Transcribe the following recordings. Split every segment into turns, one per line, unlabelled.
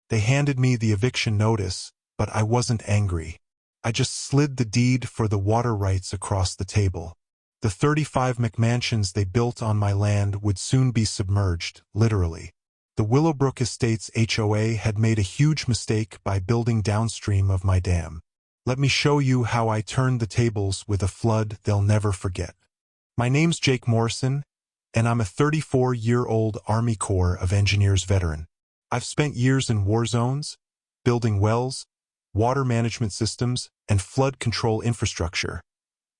They handed me the eviction notice, but I wasn't angry. I just slid the deed for the water rights across the table. The 35 McMansions they built on my land would soon be submerged, literally. The Willowbrook Estates HOA had made a huge mistake by building downstream of my dam. Let me show you how I turned the tables with a flood they'll never forget. My name's Jake Morrison, and I'm a 34-year-old Army Corps of Engineers veteran. I've spent years in war zones, building wells, water management systems, and flood control infrastructure.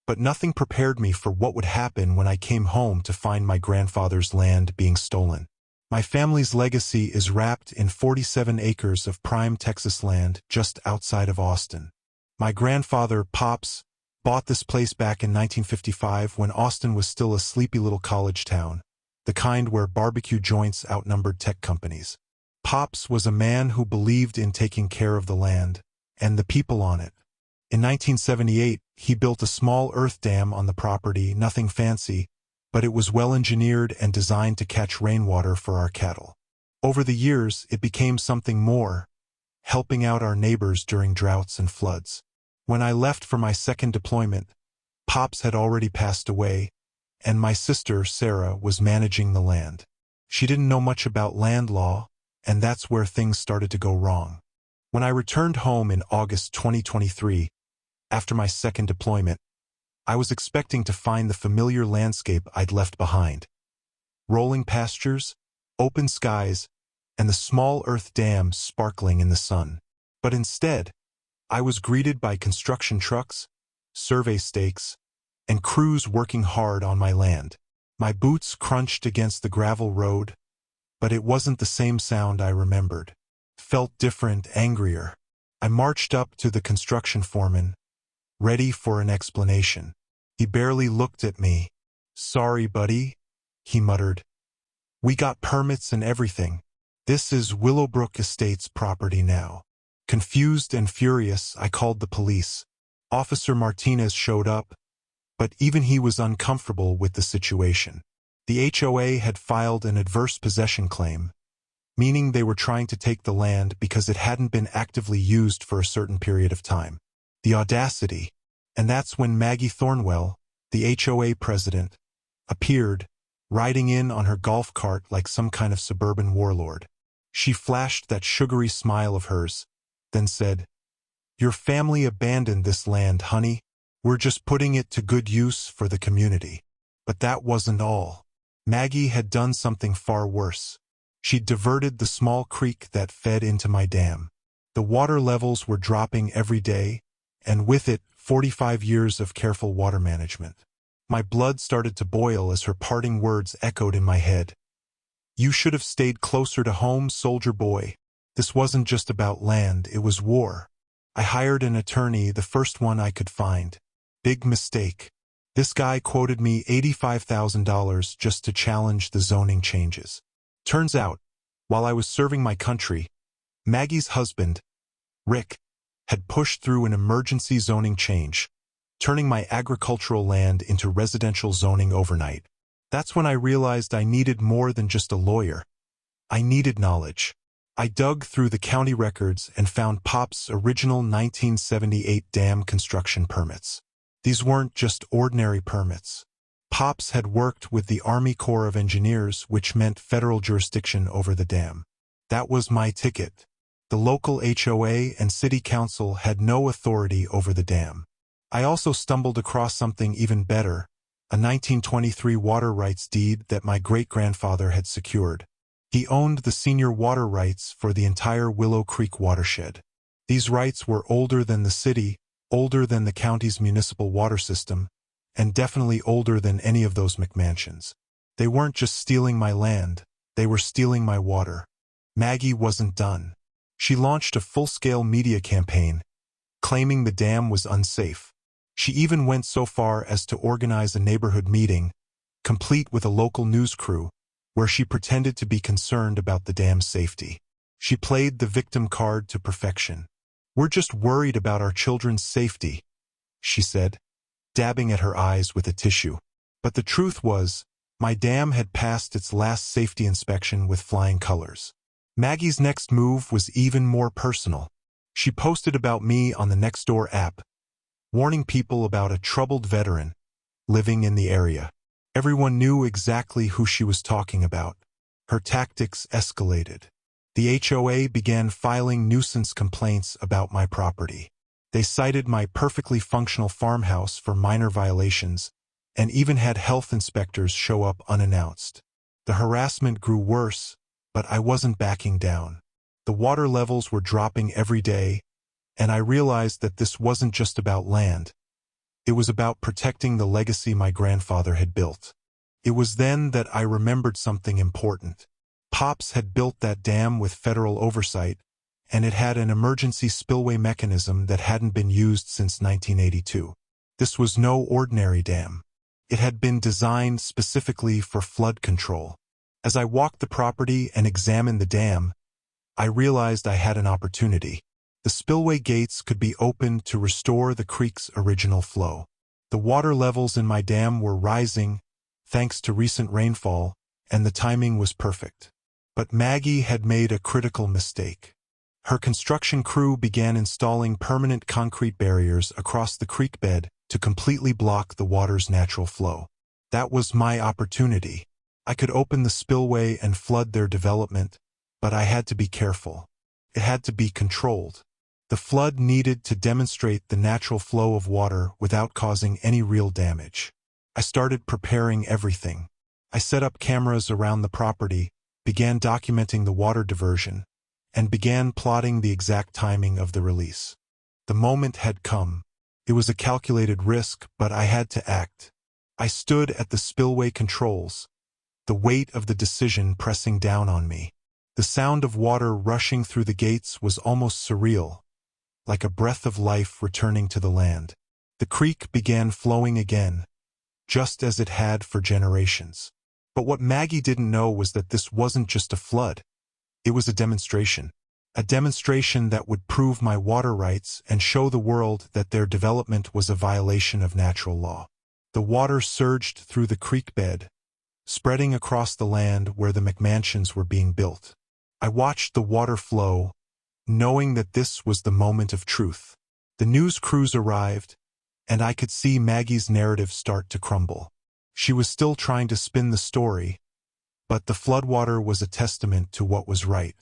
But nothing prepared me for what would happen when I came home to find my grandfather's land being stolen. My family's legacy is wrapped in 47 acres of prime Texas land just outside of Austin. My grandfather, Pops, bought this place back in 1955 when Austin was still a sleepy little college town, the kind where barbecue joints outnumbered tech companies. Pops was a man who believed in taking care of the land and the people on it. In 1978, he built a small earth dam on the property, nothing fancy, but it was well-engineered and designed to catch rainwater for our cattle. Over the years, it became something more, helping out our neighbors during droughts and floods. When I left for my second deployment, Pops had already passed away, and my sister, Sarah, was managing the land. She didn't know much about land law, and that's where things started to go wrong. When I returned home in August 2023, after my second deployment, I was expecting to find the familiar landscape I'd left behind. Rolling pastures, open skies, and the small earth dam sparkling in the sun. But instead, I was greeted by construction trucks, survey stakes, and crews working hard on my land. My boots crunched against the gravel road, but it wasn't the same sound I remembered. It felt different, angrier. I marched up to the construction foreman, ready for an explanation. He barely looked at me. "Sorry, buddy," he muttered. "We got permits and everything. This is Willowbrook Estates property now." Confused and furious, I called the police. Officer Martinez showed up, but even he was uncomfortable with the situation. The HOA had filed an adverse possession claim, meaning they were trying to take the land because it hadn't been actively used for a certain period of time. The audacity! And that's when Maggie Thornwell, the HOA president, appeared, riding in on her golf cart like some kind of suburban warlord. She flashed that sugary smile of hers, then said, "Your family abandoned this land, honey. We're just putting it to good use for the community." But that wasn't all. Maggie had done something far worse. She'd diverted the small creek that fed into my dam. The water levels were dropping every day, and with it, 45 years of careful water management. My blood started to boil as her parting words echoed in my head. "You should have stayed closer to home, soldier boy. This wasn't just about land, it was war." I hired an attorney, the first one I could find. Big mistake. This guy quoted me $85,000 just to challenge the zoning changes. Turns out, while I was serving my country, Maggie's husband, Rick, had pushed through an emergency zoning change, turning my agricultural land into residential zoning overnight. That's when I realized I needed more than just a lawyer. I needed knowledge. I dug through the county records and found Pop's original 1978 dam construction permits. These weren't just ordinary permits. Pops had worked with the Army Corps of Engineers, which meant federal jurisdiction over the dam. That was my ticket. The local HOA and city council had no authority over the dam. I also stumbled across something even better, a 1923 water rights deed that my great-grandfather had secured. He owned the senior water rights for the entire Willow Creek watershed. These rights were older than the city, older than the county's municipal water system, and definitely older than any of those McMansions. They weren't just stealing my land, they were stealing my water. Maggie wasn't done. She launched a full-scale media campaign, claiming the dam was unsafe. She even went so far as to organize a neighborhood meeting, complete with a local news crew, where she pretended to be concerned about the dam's safety. She played the victim card to perfection. "We're just worried about our children's safety," she said, dabbing at her eyes with a tissue. But the truth was, my dam had passed its last safety inspection with flying colors. Maggie's next move was even more personal. She posted about me on the Nextdoor app, warning people about a troubled veteran living in the area. Everyone knew exactly who she was talking about. Her tactics escalated. The HOA began filing nuisance complaints about my property. They cited my perfectly functional farmhouse for minor violations and even had health inspectors show up unannounced. The harassment grew worse, but I wasn't backing down. The water levels were dropping every day, and I realized that this wasn't just about land. It was about protecting the legacy my grandfather had built. It was then that I remembered something important. Pops had built that dam with federal oversight, and it had an emergency spillway mechanism that hadn't been used since 1982. This was no ordinary dam. It had been designed specifically for flood control. As I walked the property and examined the dam, I realized I had an opportunity. The spillway gates could be opened to restore the creek's original flow. The water levels in my dam were rising, thanks to recent rainfall, and the timing was perfect. But Maggie had made a critical mistake. Her construction crew began installing permanent concrete barriers across the creek bed to completely block the water's natural flow. That was my opportunity. I could open the spillway and flood their development, but I had to be careful. It had to be controlled. The flood needed to demonstrate the natural flow of water without causing any real damage. I started preparing everything. I set up cameras around the property, began documenting the water diversion, and began plotting the exact timing of the release. The moment had come. It was a calculated risk, but I had to act. I stood at the spillway controls, the weight of the decision pressing down on me. The sound of water rushing through the gates was almost surreal, like a breath of life returning to the land. The creek began flowing again, just as it had for generations. But what Maggie didn't know was that this wasn't just a flood. It was a demonstration that would prove my water rights and show the world that their development was a violation of natural law. The water surged through the creek bed, spreading across the land where the McMansions were being built. I watched the water flow, knowing that this was the moment of truth. The news crews arrived, and I could see Maggie's narrative start to crumble. She was still trying to spin the story, but the floodwater was a testament to what was right.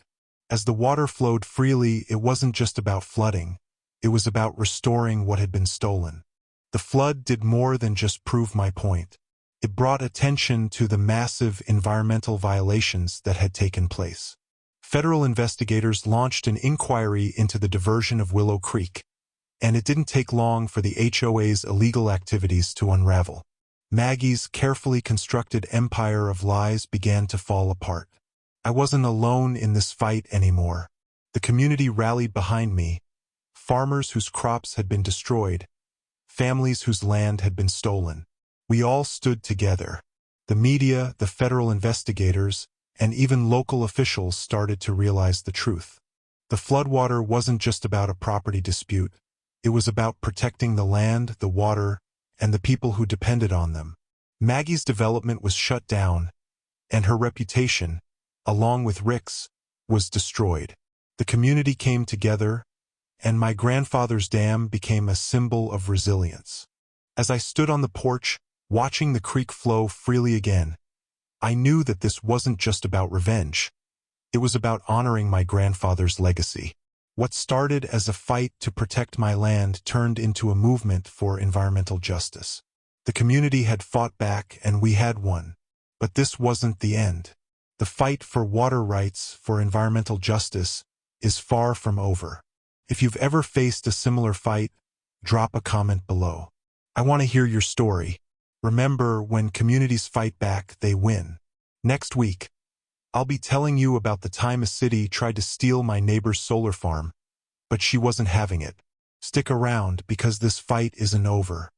As the water flowed freely, it wasn't just about flooding. It was about restoring what had been stolen. The flood did more than just prove my point. It brought attention to the massive environmental violations that had taken place. Federal investigators launched an inquiry into the diversion of Willow Creek, and it didn't take long for the HOA's illegal activities to unravel. Maggie's carefully constructed empire of lies began to fall apart. I wasn't alone in this fight anymore. The community rallied behind me. Farmers whose crops had been destroyed, families whose land had been stolen. We all stood together. The media, the federal investigators, and even local officials started to realize the truth. The floodwater wasn't just about a property dispute. It was about protecting the land, the water, and the people who depended on them. Maggie's development was shut down, and her reputation, along with Rick's, was destroyed. The community came together, and my grandfather's dam became a symbol of resilience. As I stood on the porch, watching the creek flow freely again, I knew that this wasn't just about revenge. It was about honoring my grandfather's legacy. What started as a fight to protect my land turned into a movement for environmental justice. The community had fought back and we had won. But this wasn't the end. The fight for water rights, for environmental justice, is far from over. If you've ever faced a similar fight, drop a comment below. I want to hear your story. Remember, when communities fight back, they win. Next week, I'll be telling you about the time a city tried to steal my neighbor's solar farm, but she wasn't having it. Stick around because this fight isn't over.